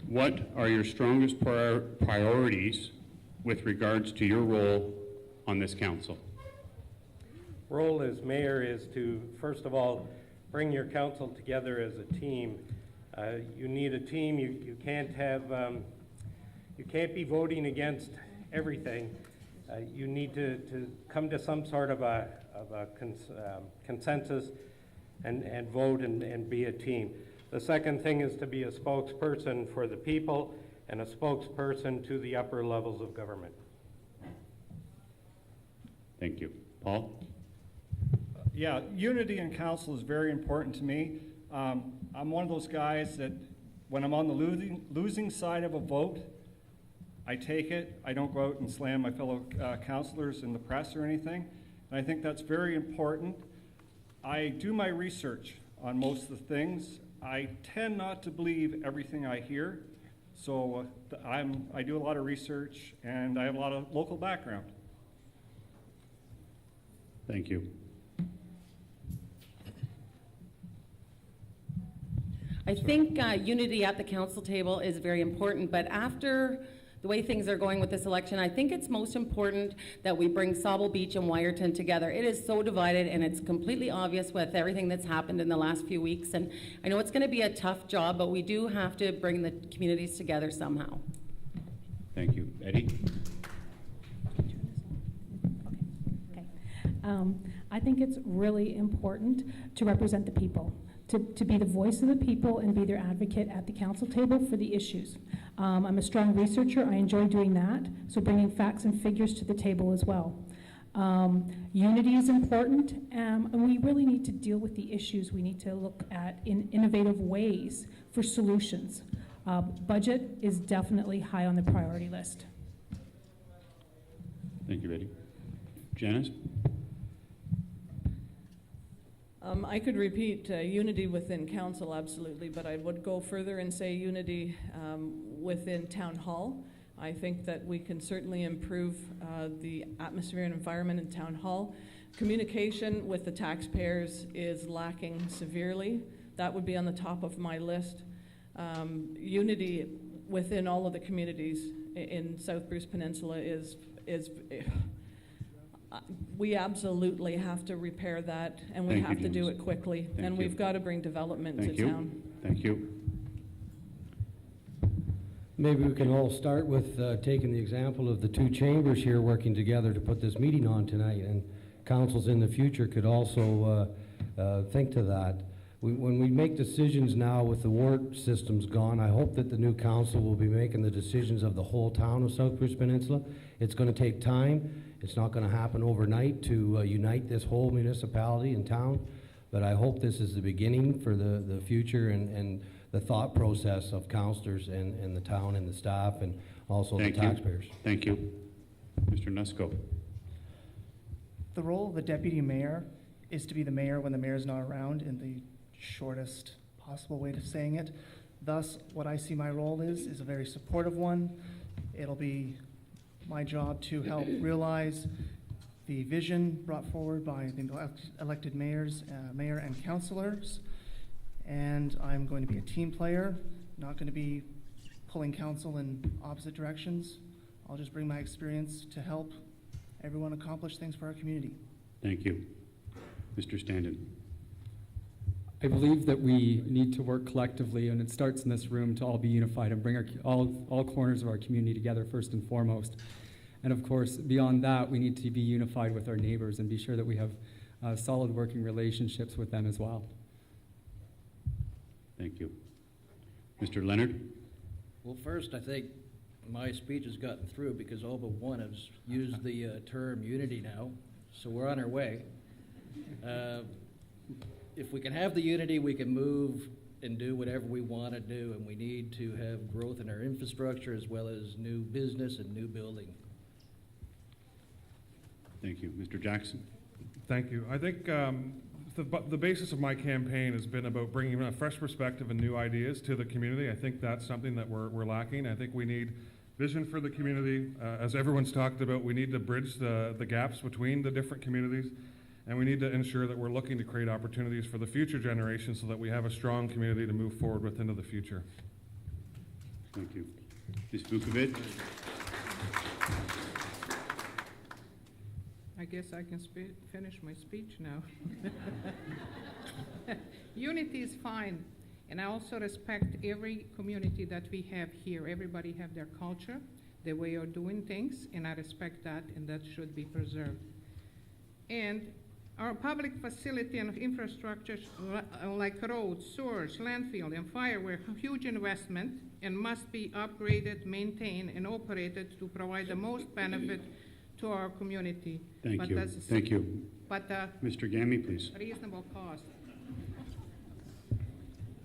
What are your strongest priorities with regards to your role on this council? Role as mayor is to, first of all, bring your council together as a team. You need a team. You can't have, you can't be voting against everything. You need to come to some sort of a consensus and vote and be a team. The second thing is to be a spokesperson for the people and a spokesperson to the upper levels of government. Thank you. Paul? Yeah, unity in council is very important to me. I'm one of those guys that when I'm on the losing side of a vote, I take it. I don't go out and slam my fellow councilors in the press or anything. And I think that's very important. I do my research on most of the things. I tend not to believe everything I hear. So I do a lot of research and I have a lot of local background. Thank you. I think unity at the council table is very important, but after the way things are going with this election, I think it's most important that we bring Sauble Beach and Wyerton together. It is so divided, and it's completely obvious with everything that's happened in the last few weeks, and I know it's going to be a tough job, but we do have to bring the communities together somehow. Thank you. Eddie? I think it's really important to represent the people, to be the voice of the people and be their advocate at the council table for the issues. I'm a strong researcher. I enjoy doing that, so bringing facts and figures to the table as well. Unity is important, and we really need to deal with the issues. We need to look at innovative ways for solutions. Budget is definitely high on the priority list. Thank you, Eddie. Janice? I could repeat unity within council, absolutely, but I would go further and say unity within town hall. I think that we can certainly improve the atmosphere and environment in town hall. Communication with the taxpayers is lacking severely. That would be on the top of my list. Unity within all of the communities in South Bruce Peninsula is we absolutely have to repair that, and we have to do it quickly. And we've got to bring development to town. Thank you. Maybe we can all start with taking the example of the two chambers here working together to put this meeting on tonight, and councils in the future could also think to that. When we make decisions now with the ward systems gone, I hope that the new council will be making the decisions of the whole town of South Bruce Peninsula. It's going to take time. It's not going to happen overnight to unite this whole municipality and town, but I hope this is the beginning for the future and the thought process of councillors and the town and the staff and also the taxpayers. Thank you. Mr. Nusko. The role of the deputy mayor is to be the mayor when the mayor is not around, in the shortest possible way of saying it. Thus, what I see my role is a very supportive one. It'll be my job to help realize the vision brought forward by the elected mayor and councillors. And I'm going to be a team player, not going to be pulling council in opposite directions. I'll just bring my experience to help everyone accomplish things for our community. Thank you. Mr. Standen. I believe that we need to work collectively, and it starts in this room, to all be unified and bring all corners of our community together first and foremost. And of course, beyond that, we need to be unified with our neighbors and be sure that we have solid working relationships with them as well. Thank you. Mr. Leonard? Well, first, I think my speech has gotten through because all but one has used the term unity now, so we're on our way. If we can have the unity, we can move and do whatever we want to do, and we need to have growth in our infrastructure as well as new business and new building. Thank you. Mr. Jackson? Thank you. I think the basis of my campaign has been about bringing a fresh perspective and new ideas to the community. I think that's something that we're lacking. I think we need vision for the community. As everyone's talked about, we need to bridge the gaps between the different communities, and we need to ensure that we're looking to create opportunities for the future generations so that we have a strong community to move forward with into the future. Thank you. Ms. Vukovic? I guess I can finish my speech now. Unity is fine, and I also respect every community that we have here. Everybody have their culture, their way of doing things, and I respect that, and that should be preserved. And our public facility and infrastructure, like roads, sewers, landfill, and fire, were a huge investment and must be upgraded, maintained, and operated to provide the most benefit to our community. Thank But you. that's Thank you. But Mr. Gammy, please. reasonable cost.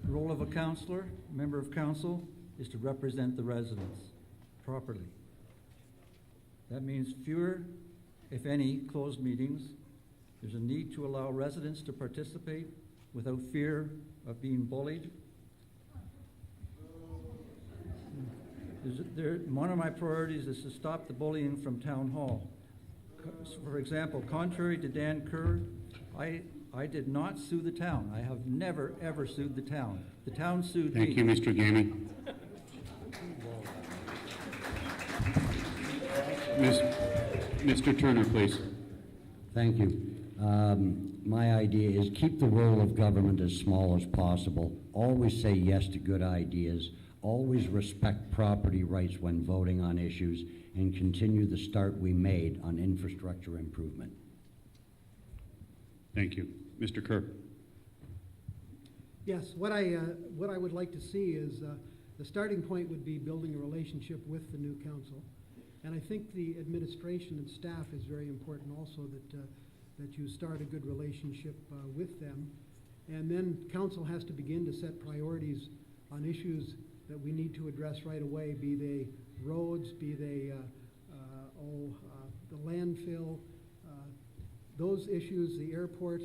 The role of a counselor, member of council, is to represent the residents properly. That means fewer, if any, closed meetings. There's a need to allow residents to participate without fear of being bullied. One of my priorities is to stop the bullying from town hall. For example, contrary to Dan Kerr, I did not sue the town. I have never, ever sued the town. The town sued me. Thank you, Mr. Gammy. Mr. Turner, please. Thank you. My idea is keep the role of government as small as possible. Always say yes to good ideas. Always respect property rights when voting on issues, and continue the start we made on infrastructure improvement. Thank you. Mr. Kerr. Yes, what I would like to see is the starting point would be building a relationship with the new council. And I think the administration and staff is very important also, that you start a good relationship with them. And then council has to begin to set priorities on issues that we need to address right away, be they roads, be they the landfill. Those issues, the airport,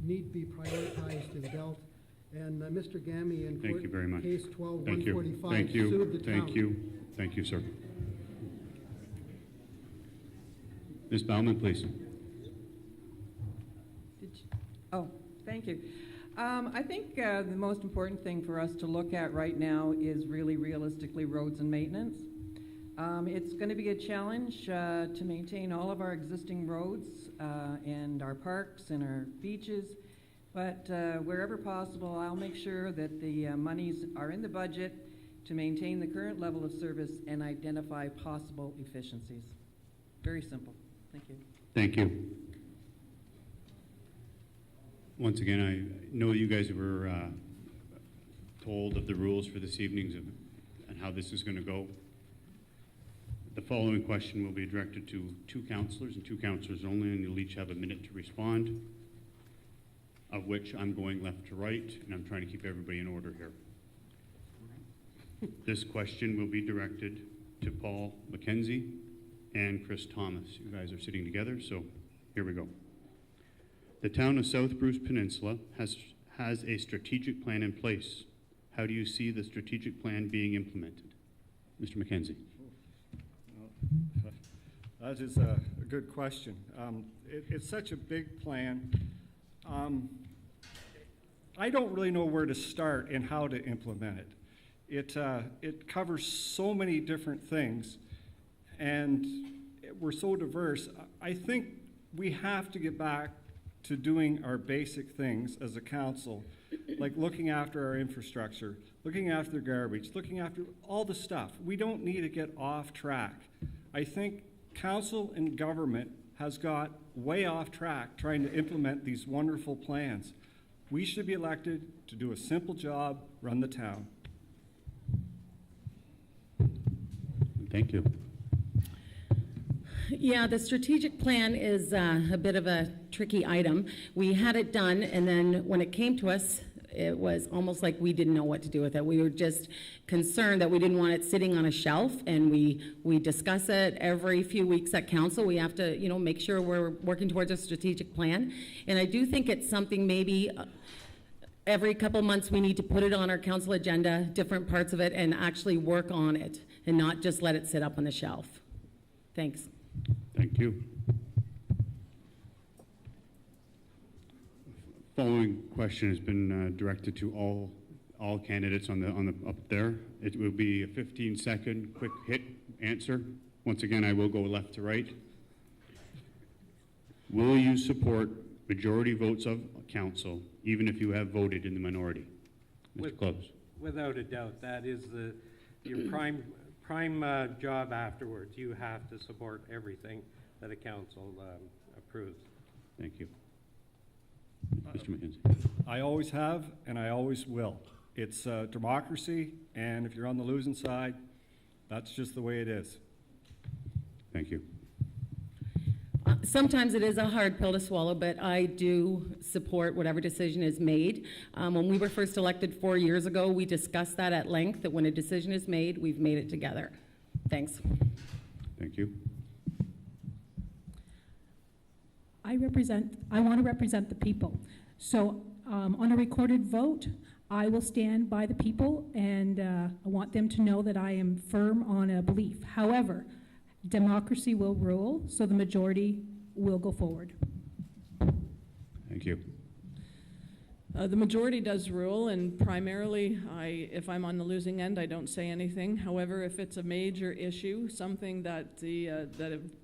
need to be prioritized and dealt. And Mr. Gammy in Thank you very much. case Thank you. 12-145 Thank you. sued the town. Thank you. Thank you, sir. Ms. Baumann, please. Oh, thank you. I think the most important thing for us to look at right now is really realistically roads and maintenance. It's going to be a challenge to maintain all of our existing roads and our parks and our beaches, but wherever possible, I'll make sure that the monies are in the budget to maintain the current level of service and identify possible efficiencies. Very simple. Thank you. Thank you. Once again, I know you guys were told of the rules for this evening and how this is going to go. The following question will be directed to two councillors and two councillors only, and you'll each have a minute to respond, of which I'm going left to right, and I'm trying to keep everybody in order here. This question will be directed to Paul McKenzie and Chris Thomas. You guys are sitting together, so here we go. The town of South Bruce Peninsula has a strategic plan in place. How do you see the strategic plan being implemented? Mr. McKenzie. That is a good question. It's such a big plan. I don't really know where to start and how to implement it. It covers so many different things, and we're so diverse. I think we have to get back to doing our basic things as a council, like looking after our infrastructure, looking after the garbage, looking after all the stuff. We don't need to get off track. I think council and government has got way off track trying to implement these wonderful plans. We should be elected to do a simple job, run the town. Thank you. Yeah, the strategic plan is a bit of a tricky item. We had it done, and then when it came to us, it was almost like we didn't know what to do with it. We were just concerned that we didn't want it sitting on a shelf, and we discuss it every few weeks at council. We have to, make sure we're working towards a strategic plan. And I do think it's something maybe every couple months we need to put it on our council agenda, different parts of it, and actually work on it, and not just let it sit up on the shelf. Thanks. Thank you. Following question has been directed to all all candidates on the, up there. It will be a 15-second quick hit answer. Once again, I will go left to right. Will you support majority votes of council, even if you have voted in the minority? Mr. Close. Without a doubt, that is your prime job afterwards. You have to support everything that a council approves. Thank you. Mr. McKenzie. I always have, and I always will. It's democracy, and if you're on the losing side, that's just the way it is. Thank you. Sometimes it is a hard pill to swallow, but I do support whatever decision is made. When we were first elected 4 years ago, we discussed that at length, that when a decision is made, we've made it together. Thanks. Thank you. I want to represent the people. So on a recorded vote, I will stand by the people, and I want them to know that I am firm on a belief. However, democracy will rule, so the majority will go forward. Thank you. The majority does rule, and primarily, if I'm on the losing end, I don't say anything. However, if it's a major issue, something that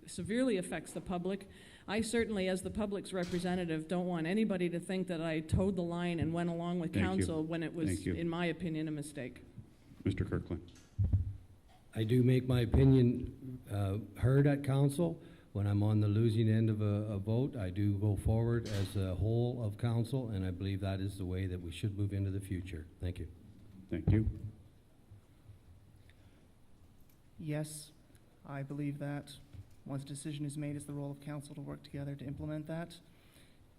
severely affects the public, I certainly, as the public's representative, don't want anybody to think that I towed the line and went along with council when it was, in my opinion, a mistake. Mr. Kirkland. I do make my opinion heard at council. When I'm on the losing end of a vote, I do go forward as a whole of council, and I believe that is the way that we should move into the future. Thank you. Thank you. Yes, I believe that once a decision is made, it's the role of council to work together to implement that.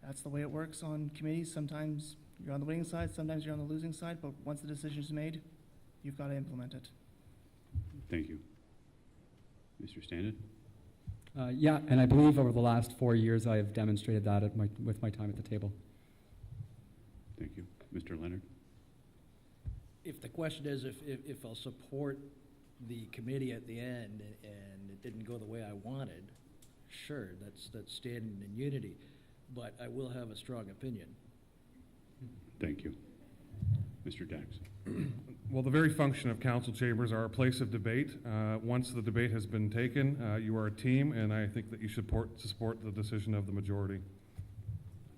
That's the way it works on committees. Sometimes you're on the winning side, sometimes you're on the losing side, but once the decision is made, you've got to implement it. Thank you. Mr. Standen? Yeah, and I believe over the last 4 years I have demonstrated that with my time at the table. Thank you. Mr. Leonard? If the question is if I'll support the committee at the end and it didn't go the way I wanted, sure, that's standing in unity, but I will have a strong opinion. Thank you. Mr. Jackson? Well, the very function of council chambers are a place of debate. Once the debate has been taken, you are a team, and I think that you should support the decision of the majority.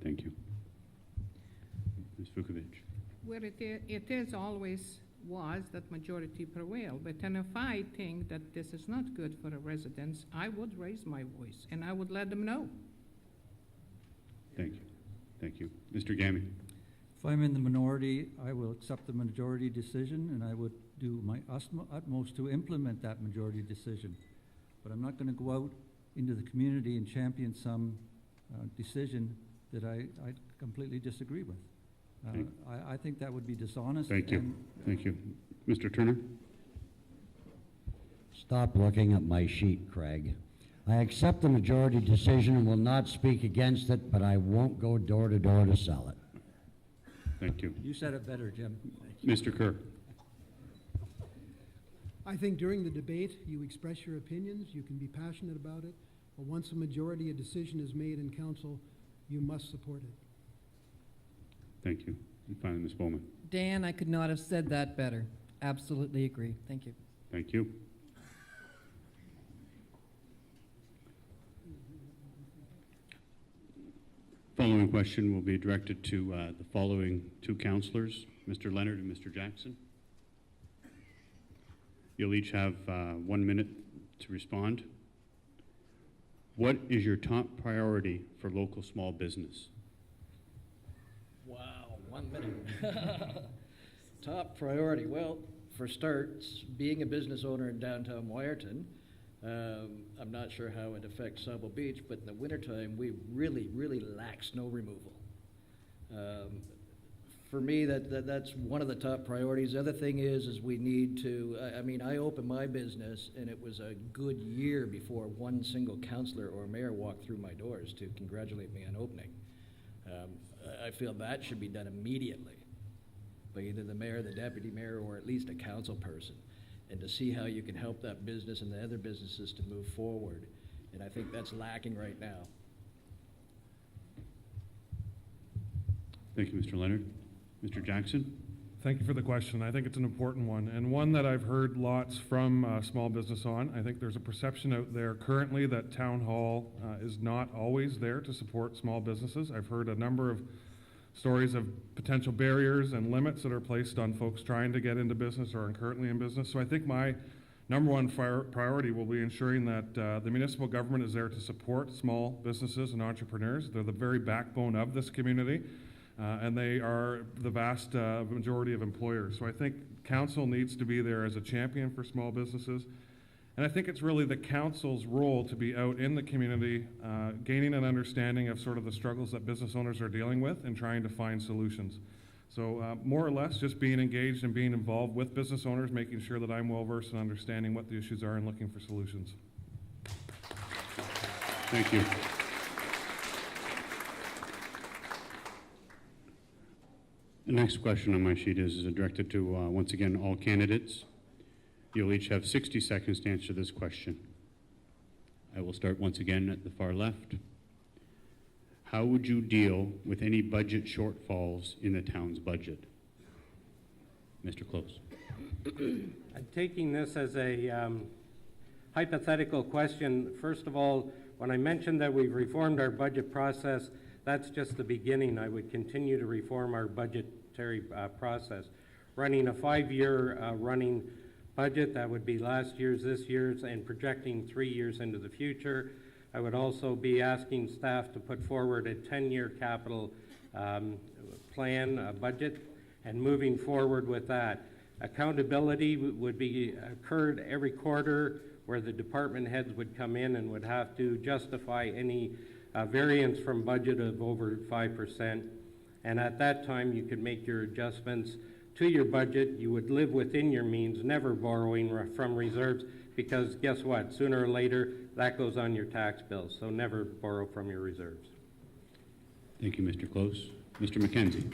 Thank you. Ms. Vukovic? Well, it is always was that majority prevail, but then if I think that this is not good for the residents, I would raise my voice, and I would let them know. Thank you. Thank you. Mr. Gammy? If I'm in the minority, I will accept the majority decision, and I would do my utmost to implement that majority decision. But I'm not going to go out into the community and champion some decision that I completely disagree with. I think that would be dishonest. Thank you. Thank you. Mr. Turner? Stop looking at my sheet, Craig. I accept the majority decision and will not speak against it, but I won't go door to door to sell it. Thank you. You said it better, Jim. Mr. Kerr? I think during the debate, you express your opinions, you can be passionate about it, but once a majority, a decision is made in council, you must support it. Thank you. And finally, Ms. Bowman? Dan, I could not have said that better. Absolutely agree. Thank you. Thank you. Following question will be directed to the following two councillors, Mr. Leonard and Mr. Jackson. You'll each have 1 minute to respond. What is your top priority for local small business? Wow, 1 minute. Top priority. Well, for starts, being a business owner in downtown Wyerton, I'm not sure how it affects Sauble Beach, but in the wintertime, we really, really lack snow removal. For me, that's one of the top priorities. The other thing is we need to, I opened my business, and it was a good year before one single councillor or mayor walked through my doors to congratulate me on opening. I feel that should be done immediately by either the mayor, the deputy mayor, or at least a council person, and to see how you can help that business and the other businesses to move forward. And I think that's lacking right now. Thank you, Mr. Leonard. Mr. Jackson? Thank you for the question. I think it's an important one, and one that I've heard lots from small business on. I think there's a perception out there currently that Town Hall is not always there to support small businesses. I've heard a number of stories of potential barriers and limits that are placed on folks trying to get into business or are currently in business. So I think my number one priority will be ensuring that the municipal government is there to support small businesses and entrepreneurs. They're the very backbone of this community, and they are the vast majority of employers. So I think council needs to be there as a champion for small businesses. And I think it's really the council's role to be out in the community, gaining an understanding of sort of the struggles that business owners are dealing with and trying to find solutions. So more or less just being engaged and being involved with business owners, making sure that I'm well versed in understanding what the issues are and looking for solutions. Thank you. The next question on my sheet is directed to, once again, all candidates. You'll each have 60 seconds to answer this question. I will start once again at the far left. How would you deal with any budget shortfalls in the town's budget? Mr. Close. I'm taking this as a hypothetical question. First of all, when I mentioned that we've reformed our budget process, that's just the beginning. I would continue to reform our budgetary process. Running a 5-year running budget, that would be last year's, this year's, and projecting 3 years into the future. I would also be asking staff to put forward a 10-year capital plan, budget, and moving forward with that. Accountability would be occurred every quarter, where the department heads would come in and would have to justify any variance from budget of over 5%. And at that time, you could make your adjustments to your budget. You would live within your means, never borrowing from reserves, because guess what? Sooner or later, that goes on your tax bill. So never borrow from your reserves. Thank you, Mr. Close. Mr. McKenzie.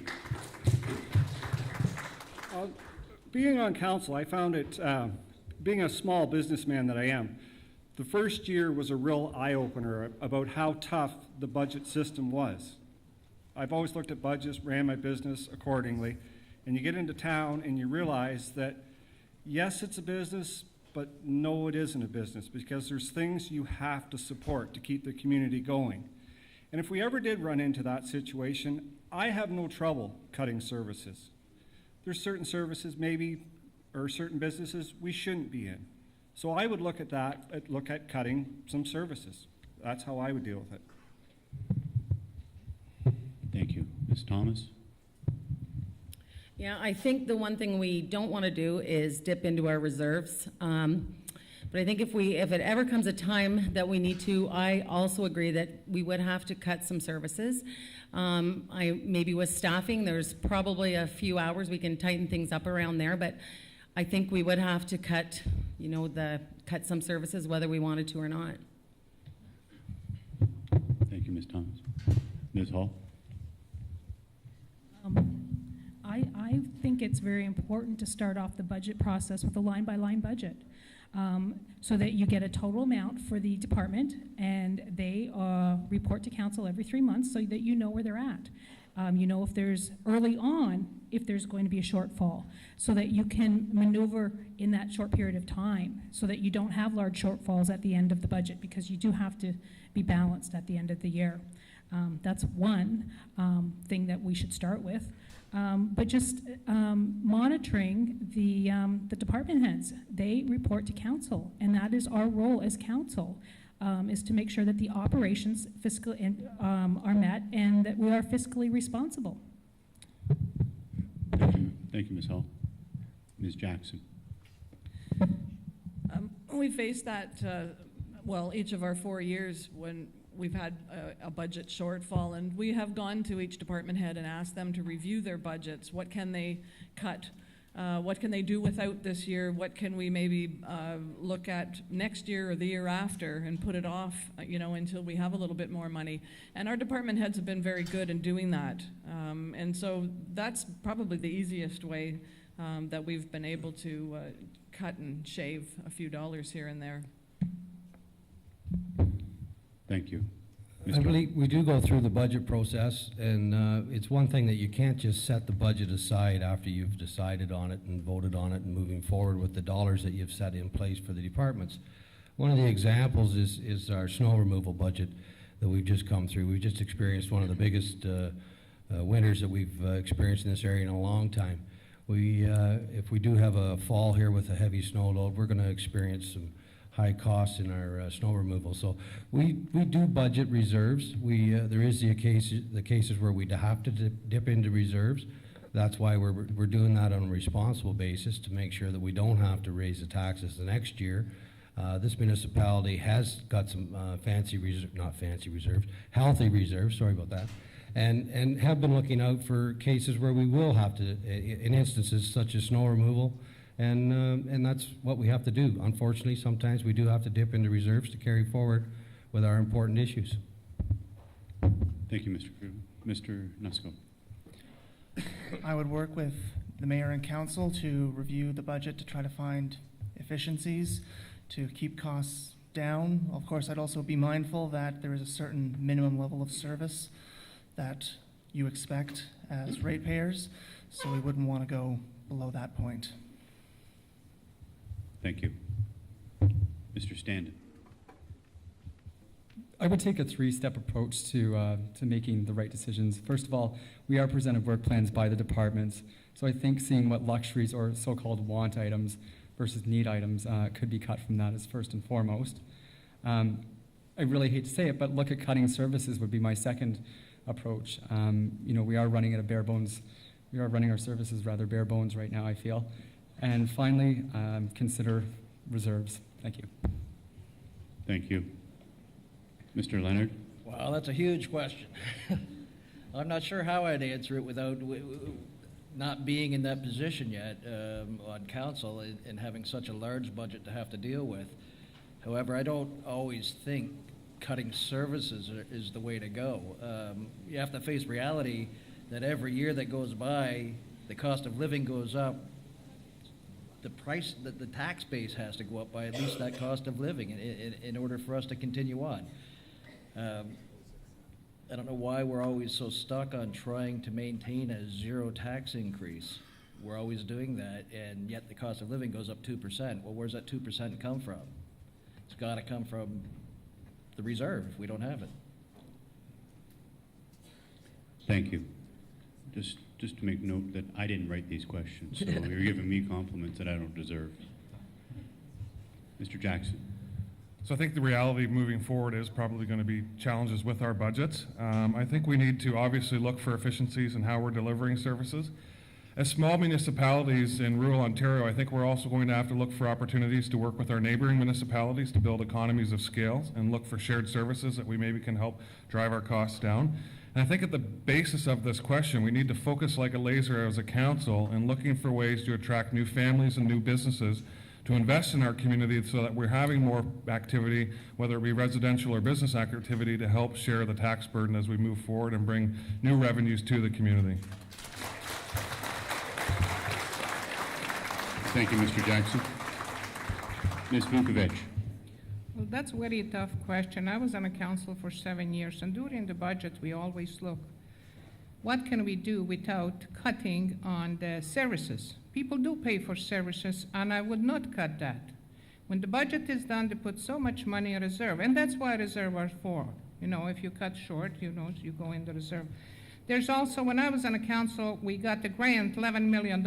Being on council, I found it, being a small businessman that I am, the first year was a real eye-opener about how tough the budget system was. I've always looked at budgets, ran my business accordingly, and you get into town and you realize that, yes, it's a business, but no, it isn't a business, because there's things you have to support to keep the community going. And if we ever did run into that situation, I have no trouble cutting services. There's certain services maybe, or certain businesses we shouldn't be in. So I would look at that, look at cutting some services. That's how I would deal with it. Thank you. Ms. Thomas? Yeah, I think the one thing we don't want to do is dip into our reserves. But I think if it ever comes a time that we need to, I also agree that we would have to cut some services. Maybe with staffing, there's probably a few hours we can tighten things up around there, but I think we would have to cut, cut some services whether we wanted to or not. Thank you, Ms. Thomas. Ms. Hall? I think it's very important to start off the budget process with a line-by-line budget, so that you get a total amount for the department, and they report to council every 3 months so that you know where they're at. You know if there's going to be a shortfall, so that you can maneuver in that short period of time, so that you don't have large shortfalls at the end of the budget, because you do have to be balanced at the end of the year. That's one thing that we should start with. But just monitoring the department heads. They report to council, and that is our role as council, is to make sure that the operations are met and that we are fiscally responsible. Thank you, Ms. Hall. Ms. Jackson? We faced that, each of our 4 years when we've had a budget shortfall, and we have gone to each department head and asked them to review their budgets. What can they cut? What can they do without this year? What can we maybe look at next year or the year after and put it off, until we have a little bit more money? And our department heads have been very good in doing that. And so that's probably the easiest way that we've been able to cut and shave a few dollars here and there. Thank you. I believe we do go through the budget process, and it's one thing that you can't just set the budget aside after you've decided on it and voted on it and moving forward with the dollars that you've set in place for the departments. One of the examples is our snow removal budget that we've just come through. We've just experienced one of the biggest winters that we've experienced in this area in a long time. If we do have a fall here with a heavy snow load, we're going to experience some high costs in our snow removal. So we do budget reserves. There is the cases where we have to dip into reserves. That's why we're doing that on a responsible basis to make sure that we don't have to raise the taxes the next year. This municipality has got some healthy reserves, sorry about that, and have been looking out for cases where we will have to, in instances such as snow removal, and that's what we have to do. Unfortunately, sometimes we do have to dip into reserves to carry forward with our important issues. Thank you, Mr. Kruger. Mr. Nusko. I would work with the mayor and council to review the budget to try to find efficiencies, to keep costs down. Of course, I'd also be mindful that there is a certain minimum level of service that you expect as ratepayers, so we wouldn't want to go below that point. Thank you. Mr. Standen. I would take a three-step approach to making the right decisions. First of all, we are presented work plans by the departments, so I think seeing what luxuries or so-called want items versus need items could be cut from that is first and foremost. I really hate to say it, but look at cutting services would be my second approach. We are running at a bare bones. We are running our services rather bare bones right now, I feel. And finally, consider reserves. Thank you. Thank you. Mr. Leonard? Well, that's a huge question. I'm not sure how I'd answer it without not being in that position yet on council and having such a large budget to have to deal with. However, I don't always think cutting services is the way to go. You have to face reality that every year that goes by, the cost of living goes up. The price, the tax base has to go up by at least that cost of living in order for us to continue on. I don't know why we're always so stuck on trying to maintain a zero tax increase. We're always doing that, and yet the cost of living goes up 2%. Well, where's that 2% come from? It's got to come from the reserve if we don't have it. Thank you. Just to make note that I didn't write these questions, so you're giving me compliments that I don't deserve. Mr. Jackson. So I think the reality moving forward is probably going to be challenges with our budgets. I think we need to obviously look for efficiencies in how we're delivering services. As small municipalities in rural Ontario, I think we're also going to have to look for opportunities to work with our neighboring municipalities to build economies of scale and look for shared services that we maybe can help drive our costs down. And I think at the basis of this question, we need to focus like a laser as a council in looking for ways to attract new families and new businesses to invest in our community so that we're having more activity, whether it be residential or business activity, to help share the tax burden as we move forward and bring new revenues to the community. Thank you, Mr. Jackson. Ms. Vukovic. Well, that's a very tough question. I was on a council for 7 years, and during the budget, we always look, what can we do without cutting on the services? People do pay for services, and I would not cut that. When the budget is done, they put so much money in reserve, and that's why reserve are for. If you cut short, you go in the reserve. There's also, when I was on a council, we got the grant, $11 million.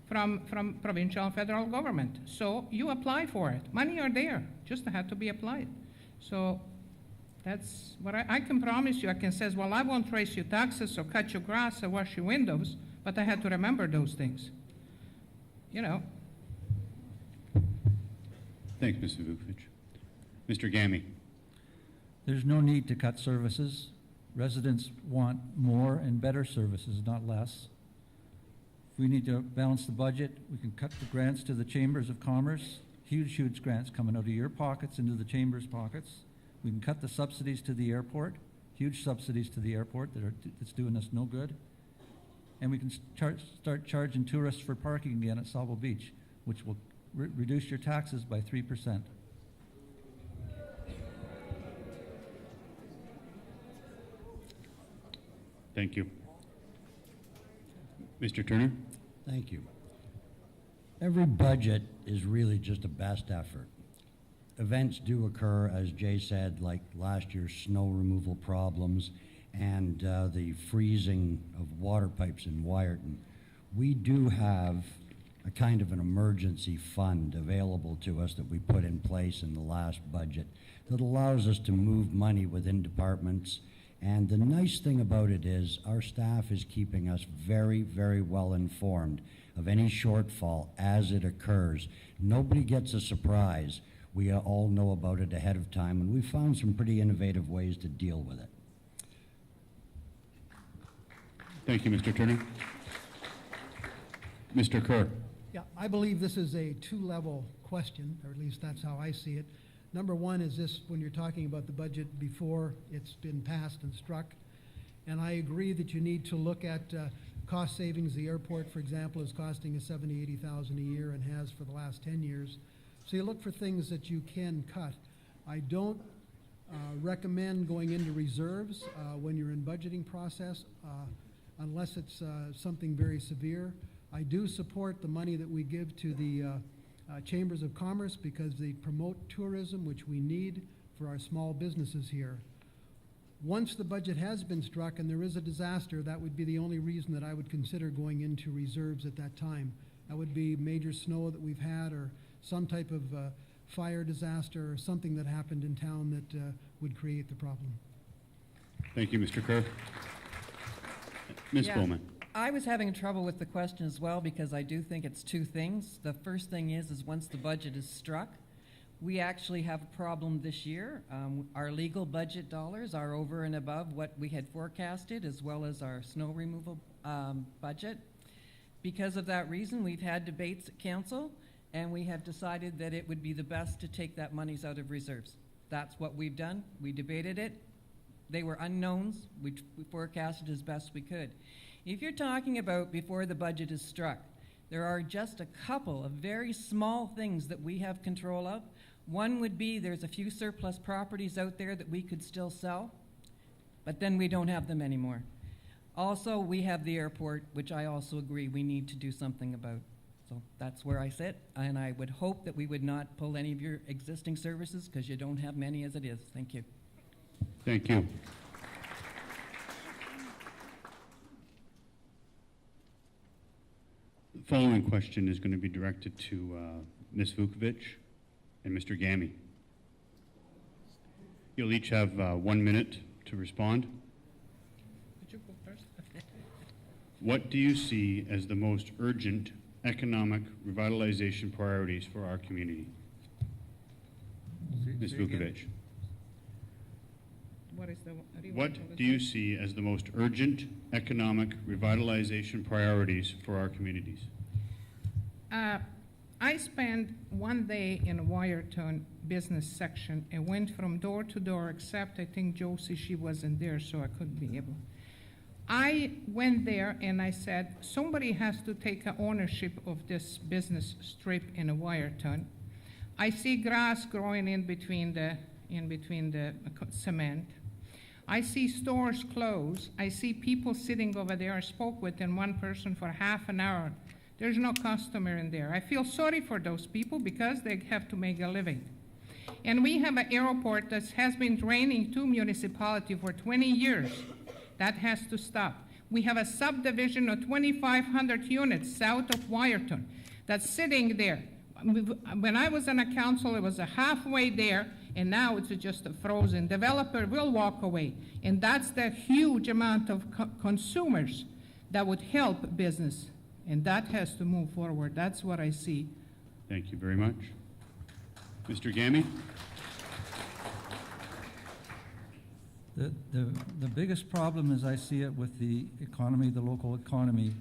From provincial and federal government. So you apply for it. Money are there, just had to be applied. So that's what I can promise you. I can say, well, I won't raise your taxes or cut your grass or wash your windows, but I had to remember those things. Thanks, Mr. Vukovic. Mr. Gammy. There's no need to cut services. Residents want more and better services, not less. We need to balance the budget. We can cut the grants to the chambers of commerce, huge grants coming out of your pockets into the chamber's pockets. We can cut the subsidies to the airport, huge subsidies to the airport that's doing us no good. And we can start charging tourists for parking again at Sauble Beach, which will reduce your taxes by 3%. Thank you. Mr. Turner? Thank you. Every budget is really just a best effort. Events do occur, as Jay said, like last year's snow removal problems and the freezing of water pipes in Wyerton. We do have a kind of an emergency fund available to us that we put in place in the last budget that allows us to move money within departments. And the nice thing about it is our staff is keeping us very, very well informed of any shortfall as it occurs. Nobody gets a surprise. We all know about it ahead of time, and we found some pretty innovative ways to deal with it. Thank you, Mr. Turner. Mr. Kerr? Yeah, I believe this is a two-level question, or at least that's how I see it. Number one is this, when you're talking about the budget before it's been passed and struck, and I agree that you need to look at cost savings. The airport, for example, is costing us $70,000, $80,000 a year and has for the last 10 years. So you look for things that you can cut. I don't recommend going into reserves when you're in budgeting process unless it's something very severe. I do support the money that we give to the chambers of commerce because they promote tourism, which we need for our small businesses here. Once the budget has been struck and there is a disaster, that would be the only reason that I would consider going into reserves at that time. That would be major snow that we've had or some type of fire disaster or something that happened in town that would create the problem. Thank you, Mr. Kerr. Ms. Bowman? I was having trouble with the question as well because I do think it's two things. The first thing is once the budget is struck, we actually have a problem this year. Our legal budget dollars are over and above what we had forecasted, as well as our snow removal budget. Because of that reason, we've had debates at council, and we have decided that it would be the best to take that monies out of reserves. That's what we've done. We debated it. They were unknowns. We forecasted as best we could. If you're talking about before the budget is struck, there are just a couple of very small things that we have control of. One would be there's a few surplus properties out there that we could still sell, but then we don't have them anymore. Also, we have the airport, which I also agree we need to do something about. So that's where I sit, and I would hope that we would not pull any of your existing services because you don't have many as it is. Thank you. Thank you. The following question is going to be directed to Ms. Vukovic and Mr. Gammy. You'll each have 1 minute to respond. Could you go first? What do you see as the most urgent economic revitalization priorities for our community? Ms. Vukovic. What do you see as the most urgent economic revitalization priorities for our communities? I spent one day in Wyerton business section and went from door to door, except I think Josie, she wasn't there, so I couldn't be able. I went there and I said, somebody has to take ownership of this business strip in Wyerton. I see grass growing in between the cement. I see stores closed. I see people sitting over there. I spoke with one person for half an hour. There's no customer in there. I feel sorry for those people because they have to make a living. And we have an airport that has been draining two municipalities for 20 years. That has to stop. We have a subdivision of 2,500 units south of Wyerton that's sitting there. When I was on a council, it was a halfway there, and now it's just a frozen. Developer will walk away, and that's the huge amount of consumers that would help business, and that has to move forward. That's what I see. Thank you very much. Mr. Gammy? The biggest problem, as I see it, with the economy, the local economy,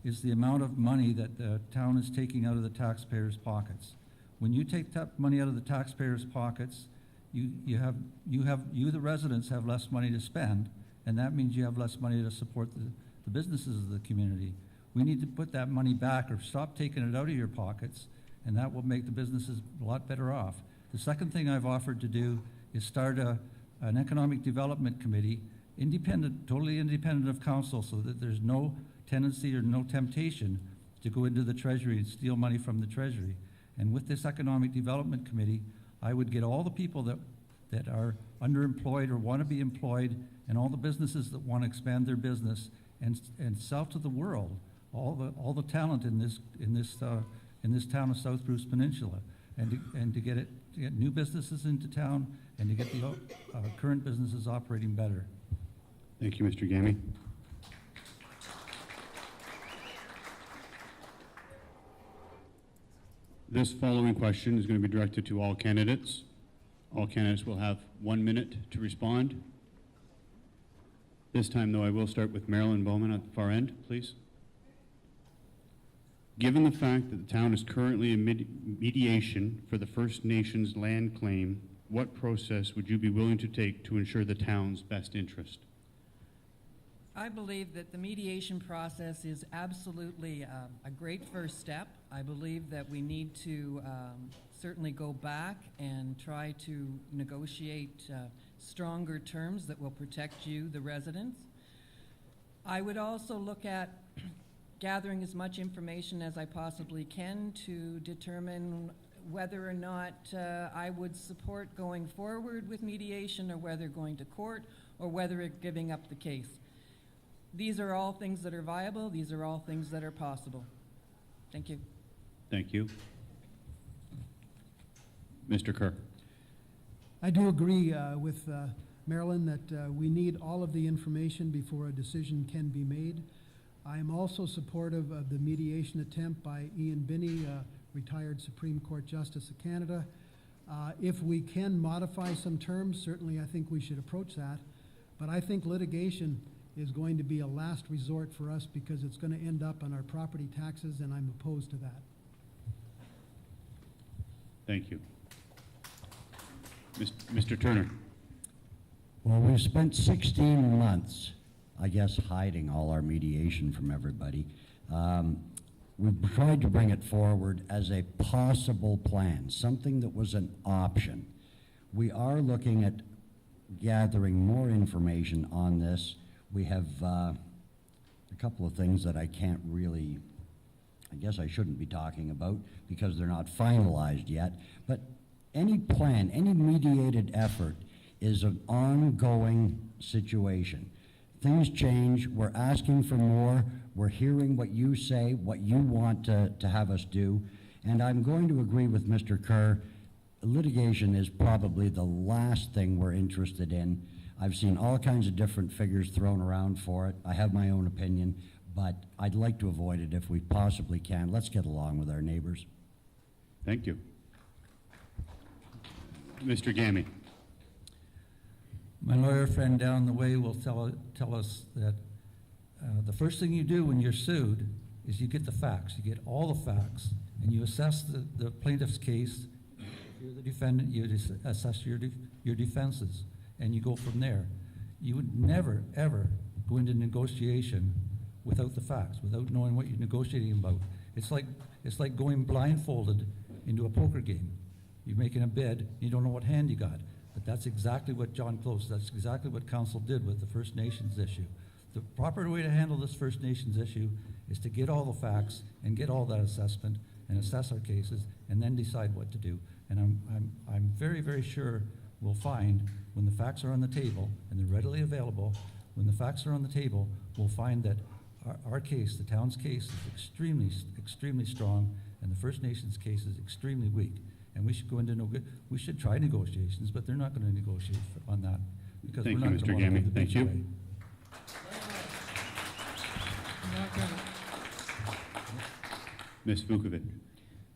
is the amount of money that the town is taking out of the taxpayers' pockets. When you take that money out of the taxpayers' pockets, you, the residents, have less money to spend, and that means you have less money to support the businesses of the community. We need to put that money back or stop taking it out of your pockets, and that will make the businesses a lot better off. The second thing I've offered to do is start an economic development committee independent, totally independent of council, so that there's no tendency or no temptation to go into the treasury and steal money from the treasury. And with this Economic Development Committee, I would get all the people that are underemployed or want to be employed, and all the businesses that want to expand their business and sell to the world all the talent in this town of South Bruce Peninsula, and to get new businesses into town, and to get the current businesses operating better. Thank you, Mr. Gammy. This following question is going to be directed to all candidates. All candidates will have 1 minute to respond. This time, though, I will start with Marilyn Bowman at the far end, please. Given the fact that the town is currently in mediation for the First Nations land claim, what process would you be willing to take to ensure the town's best interest? I believe that the mediation process is absolutely a great first step. I believe that we need to certainly go back and try to negotiate stronger terms that will protect you, the residents. I would also look at gathering as much information as I possibly can to determine whether or not I would support going forward with mediation, or whether going to court, or whether giving up the case. These are all things that are viable. These are all things that are possible. Thank you. Thank you. Mr. Kerr. I do agree with Marilyn that we need all of the information before a decision can be made. I am also supportive of the mediation attempt by Ian Binney, retired Supreme Court Justice of Canada. If we can modify some terms, certainly I think we should approach that. But I think litigation is going to be a last resort for us, because it's going to end up on our property taxes, and I'm opposed to that. Thank you. Mr. Turner. Well, we've spent 16 months, I guess, hiding all our mediation from everybody. We've tried to bring it forward as a possible plan, something that was an option. We are looking at gathering more information on this. We have a couple of things that I can't really, I guess I shouldn't be talking about because they're not finalized yet, but any plan, any mediated effort is an ongoing situation. Things change, we're asking for more, we're hearing what you say, what you want to have us do, and I'm going to agree with Mr. Kerr, litigation is probably the last thing we're interested in. I've seen all kinds of different figures thrown around for it. I have my own opinion, but I'd like to avoid it if we possibly can. Let's get along with our neighbors. Thank you. Mr. Gammy. My lawyer friend down the way will tell us that the first thing you do when you're sued is you get the facts. You get all the facts, and you assess the plaintiff's case. If you're the defendant, you assess your defenses, and you go from there. You would never, ever go into negotiation without the facts, without knowing what you're negotiating about. It's like going blindfolded into a poker game. You're making a bid, you don't know what hand you got. But that's exactly what that's exactly what council did with the First Nations issue. The proper way to handle this First Nations issue is to get all the facts and get all that assessment and assess our cases and then decide what to do. And I'm very, very sure we'll find when the facts are on the table and they're readily available, when the facts are on the table, we'll find that our case, the town's case, is extremely, extremely strong, and the First Nations case is extremely weak. And we should go into we should try negotiations, but they're not going to negotiate on that because Thank we're you, not Mr. going to Gammy. the Thank beach you. away. Ms. Vukovic.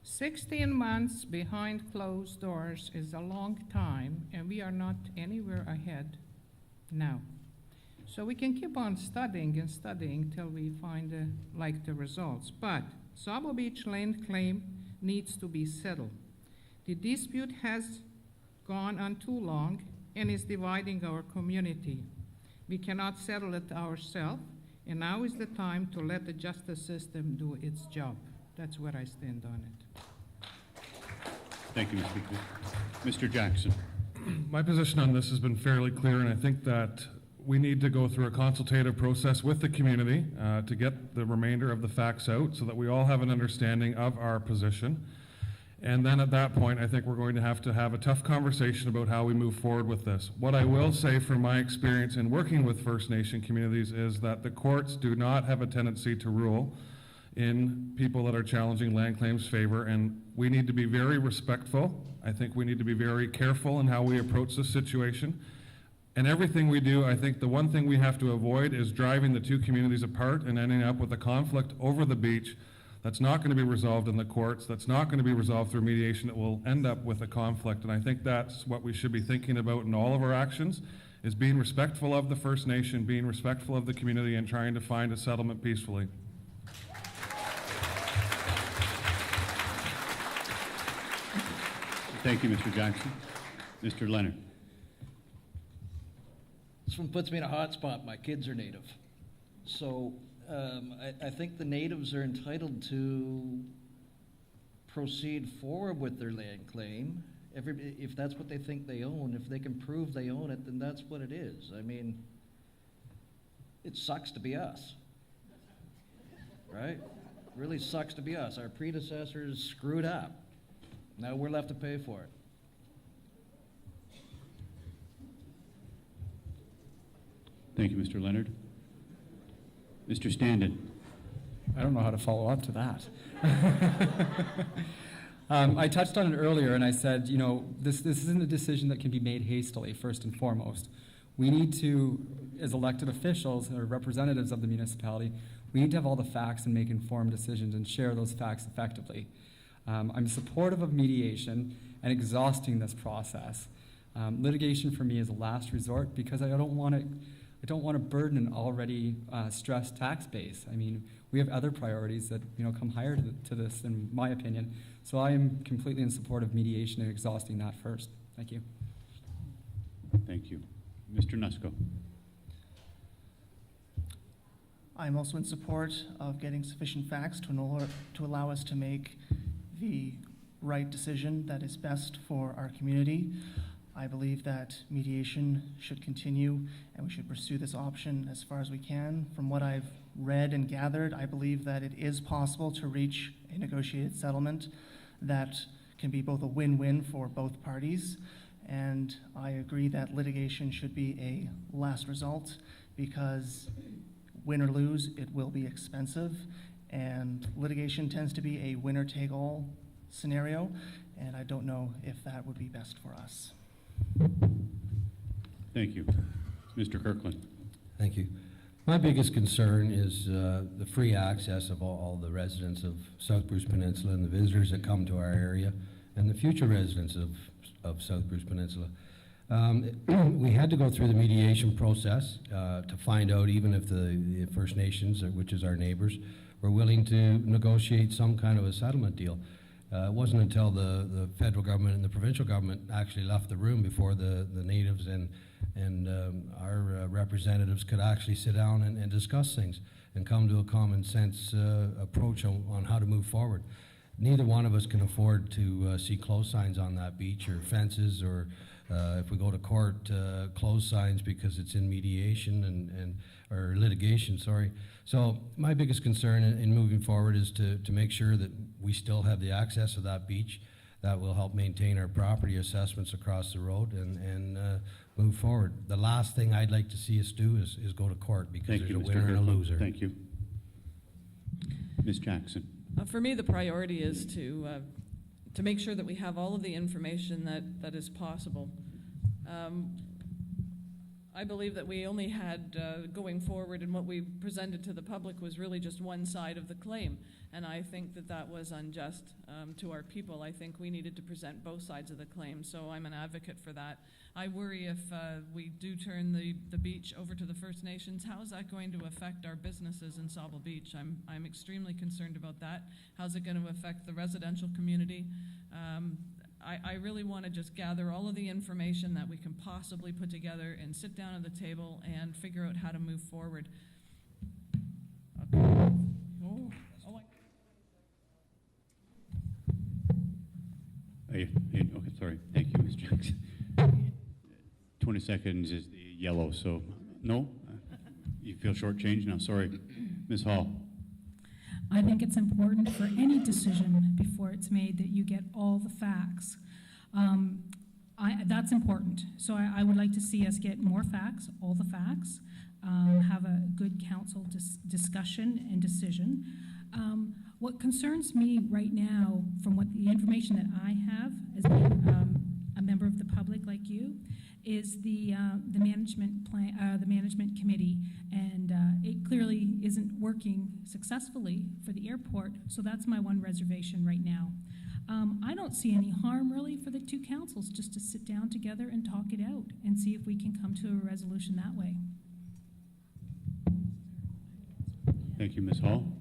16 months behind closed doors is a long time, and we are not anywhere ahead now. So we can keep on studying and studying till we find the results. But Sabo Beach land claim needs to be settled. The dispute has gone on too long and is dividing our community. We cannot settle it ourselves, and now is the time to let the justice system do its job. That's where I stand on it. Thank you, Ms. Vukovic. Mr. Jackson. My position on this has been fairly clear, and I think that we need to go through a consultative process with the community to get the remainder of the facts out so that we all have an understanding of our position. And then at that point, I think we're going to have a tough conversation about how we move forward with this. What I will say from my experience in working with First Nation communities is that the courts do not have a tendency to rule in people that are challenging land claims' favor, and we need to be very respectful. I think we need to be very careful in how we approach this situation. And everything we do, I think the one thing we have to avoid is driving the two communities apart and ending up with a conflict over the beach that's not going to be resolved in the courts, that's not going to be resolved through mediation, that will end up with a conflict. And I think that's what we should be thinking about in all of our actions, is being respectful of the First Nation, being respectful of the community, and trying to find a settlement peacefully. Thank you, Mr. Jackson. Mr. Leonard. This one puts me in a hot spot. My kids are Native. So I think the Natives are entitled to proceed forward with their land claim. If that's what they think they own, if they can prove they own it, then that's what it is. I mean, it sucks to be us, right? It really sucks to be us. Our predecessors screwed up. Now we're left to pay for it. Thank you, Mr. Leonard. Mr. Standen. I don't know how to follow up to that. I touched on it earlier, and I said, you know, this isn't a decision that can be made hastily, first and foremost. We need to, as elected officials or representatives of the municipality, we need to have all the facts and make informed decisions and share those facts effectively. I'm supportive of mediation and exhausting this process. Litigation for me is a last resort because I don't want to burden an already stressed tax base. I mean, we have other priorities that come higher to this, in my opinion. So I am completely in support of mediation and exhausting that first. Thank you. Thank you. Mr. Nusko. I'm also in support of getting sufficient facts to allow us to make the right decision that is best for our community. I believe that mediation should continue and we should pursue this option as far as we can. From what I've read and gathered, I believe that it is possible to reach a negotiated settlement that can be both a win-win for both parties. And I agree that litigation should be a last result because win or lose, it will be expensive. And litigation tends to be a winner-take-all scenario, and I don't know if that would be best for us. Thank you. Mr. Kirkland. Thank you. My biggest concern is the free access of all the residents of South Bruce Peninsula and the visitors that come to our area and the future residents of South Bruce Peninsula. We had to go through the mediation process to find out even if the First Nations, which is our neighbors, were willing to negotiate some kind of a settlement deal. It wasn't until the federal government and the provincial government actually left the room before the natives and our representatives could actually sit down and discuss things and come to a common sense approach on how to move forward. Neither one of us can afford to see close signs on that beach or fences or if we go to court, close signs because it's in mediation or litigation, sorry. So my biggest concern in moving forward is to make sure that we still have the access to that beach. That will help maintain our property assessments across the road and move forward. The last thing I'd like to see us do is go to court because there's a winner and a loser. Thank you. Ms. Jackson. For me, the priority is to make sure that we have all of the information that is possible. I believe that we only had going forward, and what we presented to the public was really just one side of the claim. And I think that was unjust to our people. I think we needed to present both sides of the claim, so I'm an advocate for that. I worry if we do turn the beach over to the First Nations, how is that going to affect our businesses in Sauble Beach? I'm extremely concerned about that. How's it going to affect the residential community? I really want to just gather all of the information that we can possibly put together and sit down at the table and figure out how to move forward. Okay. Okay, sorry. Thank you, Ms. Jackson. 20 seconds is the yellow, so No? You feel shortchanged now, sorry. Ms. Hall? I think it's important for any decision before it's made that you get all the facts. That's important. So I would like to see us get more facts, all the facts, have a good council discussion and decision. What concerns me right now, from what the information that I have as being a member of the public like you, is the management plan, the management committee, and it clearly isn't working successfully for the airport. So that's my one reservation right now. I don't see any harm really for the two councils just to sit down together and talk it out and see if we can come to a resolution that way. Thank you, Ms. Hall.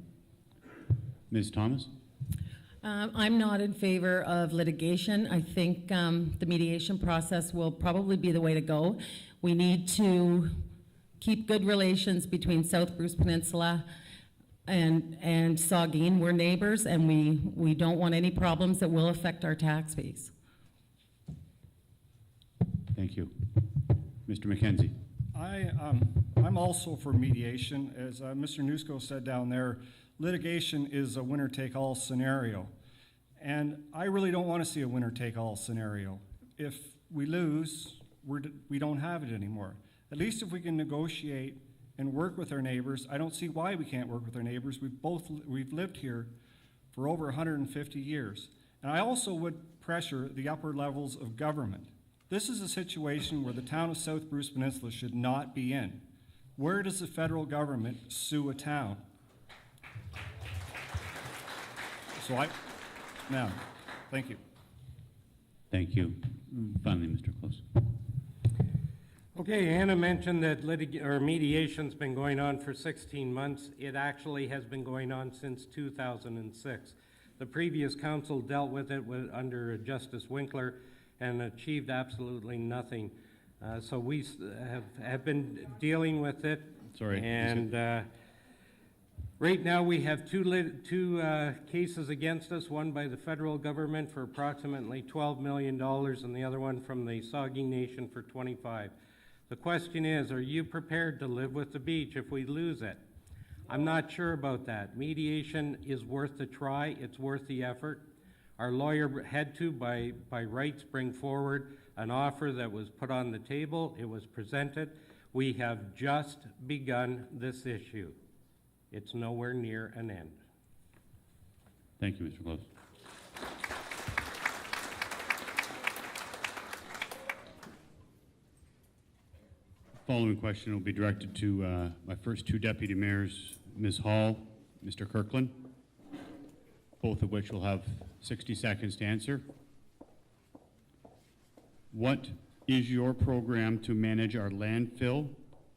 Ms. Thomas? I'm not in favor of litigation. I think the mediation process will probably be the way to go. We need to keep good relations between South Bruce Peninsula and Saugeen. We're neighbors, and we don't want any problems that will affect our tax base. Thank you. Mr. McKenzie? I'm also for mediation. As Mr. Nusco said down there, litigation is a winner-take-all scenario. And I really don't want to see a winner-take-all scenario. If we lose, we don't have it anymore. At least if we can negotiate and work with our neighbors, I don't see why we can't work with our neighbors. We've lived here for over 150 years. And I also would pressure the upper levels of government. This is a situation where the town of South Bruce Peninsula should not be in. Where does the federal government sue a town? Now, thank you. Thank you. Finally, Mr. Close. Okay, Anna mentioned that mediation's been going on for 16 months. It actually has been going on since 2006. The previous council dealt with it under Justice Winkler and achieved absolutely nothing. So we have been dealing with it. Sorry. And right now we have two cases against us, one by the federal government for approximately $12 million and the other one from the Saugeen Nation for 25. The question is, are you prepared to live with the beach if we lose it? I'm not sure about that. Mediation is worth the try. It's worth the effort. Our lawyer had to, by rights, bring forward an offer that was put on the table. It was presented. We have just begun this issue. It's nowhere near an end. Thank you, Mr. Close. Following question will be directed to my first two deputy mayors, Ms. Hall, Mr. Kirkland, both of which will have 60 seconds to answer. What is your program to manage our landfill,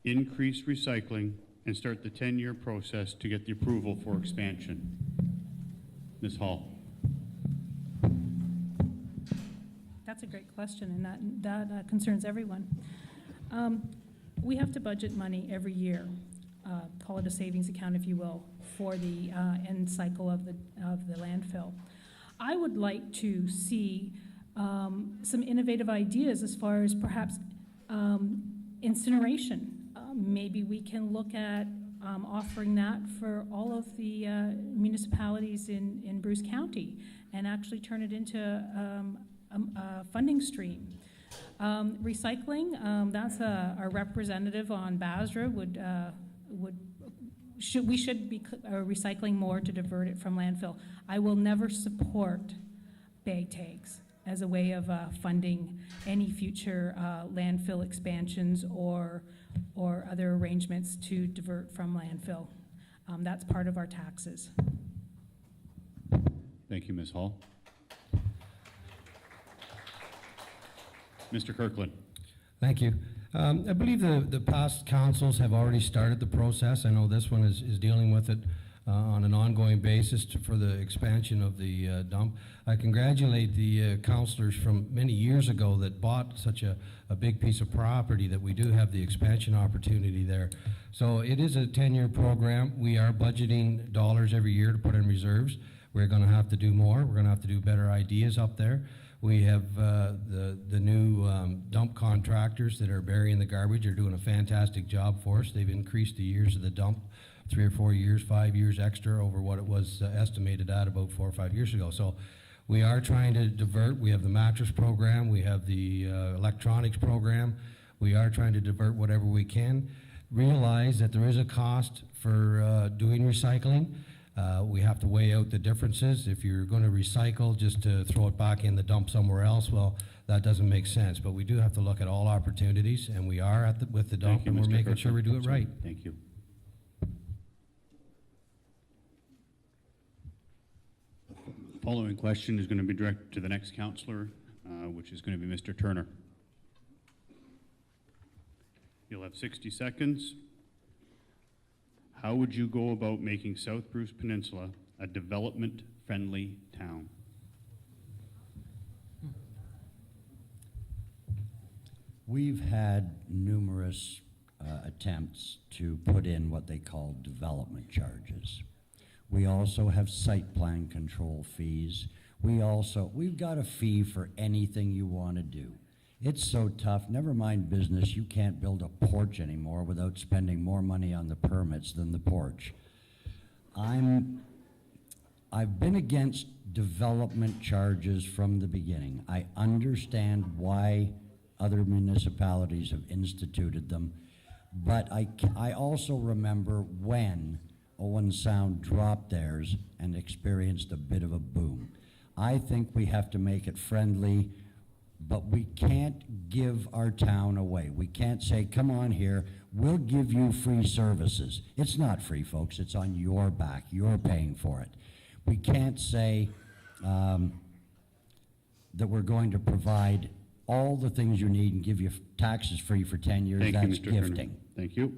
increase recycling, and start the 10-year process to get the approval for expansion? Ms. Hall. That's a great question, and that concerns everyone. We have to budget money every year, call it a savings account, if you will, for the end cycle of the landfill. I would like to see some innovative ideas as far as perhaps incineration. Maybe we can look at offering that for all of the municipalities in Bruce County and actually turn it into a funding stream. Recycling, that's our representative on Basra we should be recycling more to divert it from landfill. I will never support bag tags as a way of funding any future landfill expansions or other arrangements to divert from landfill. That's part of our taxes. Thank you, Ms. Hall. Mr. Kirkland. Thank you. I believe the past councils have already started the process. I know this one is dealing with it on an ongoing basis for the expansion of the dump. I congratulate the councilors from many years ago that bought such a big piece of property that we do have the expansion opportunity there. So it is a 10-year program. We are budgeting dollars every year to put in reserves. We're going to have to do more. We're going to have to do better ideas up there. We have the new dump contractors that are burying the garbage are doing a fantastic job for us. They've increased the years of the dump 3 or 4 years, 5 years extra over what it was estimated at about 4 or 5 years ago. So we are trying to divert. We have the mattress program. We have the electronics program. We are trying to divert whatever we can. Realize that there is a cost for doing recycling. We have to weigh out the differences. If you're going to recycle just to throw it back in the dump somewhere else, well, that doesn't make sense. But we do have to look at all opportunities, and we are at with the dump, and we're making sure we do it right. Thank you. Following question is going to be directed to the next councillor, which is going to be Mr. Turner. You'll have 60 seconds. How would you go about making South Bruce Peninsula a development-friendly town? We've had numerous attempts to put in what they call development charges. We also have site plan control fees. We've got a fee for anything you want to do. It's so tough, never mind business, you can't build a porch anymore without spending more money on the permits than the porch. I've been against development charges from the beginning. I understand why other municipalities have instituted them, but I also remember when Owen Sound dropped theirs and experienced a bit of a boom. I think we have to make it friendly, but we can't give our town away. We can't say, come on here, we'll give you free services. It's not free, folks. It's on your back. You're paying for it. We can't say that we're going to provide all the things you need and give you taxes free for 10 years. Thank you, That's Mr. Turner. gifting. Thank you.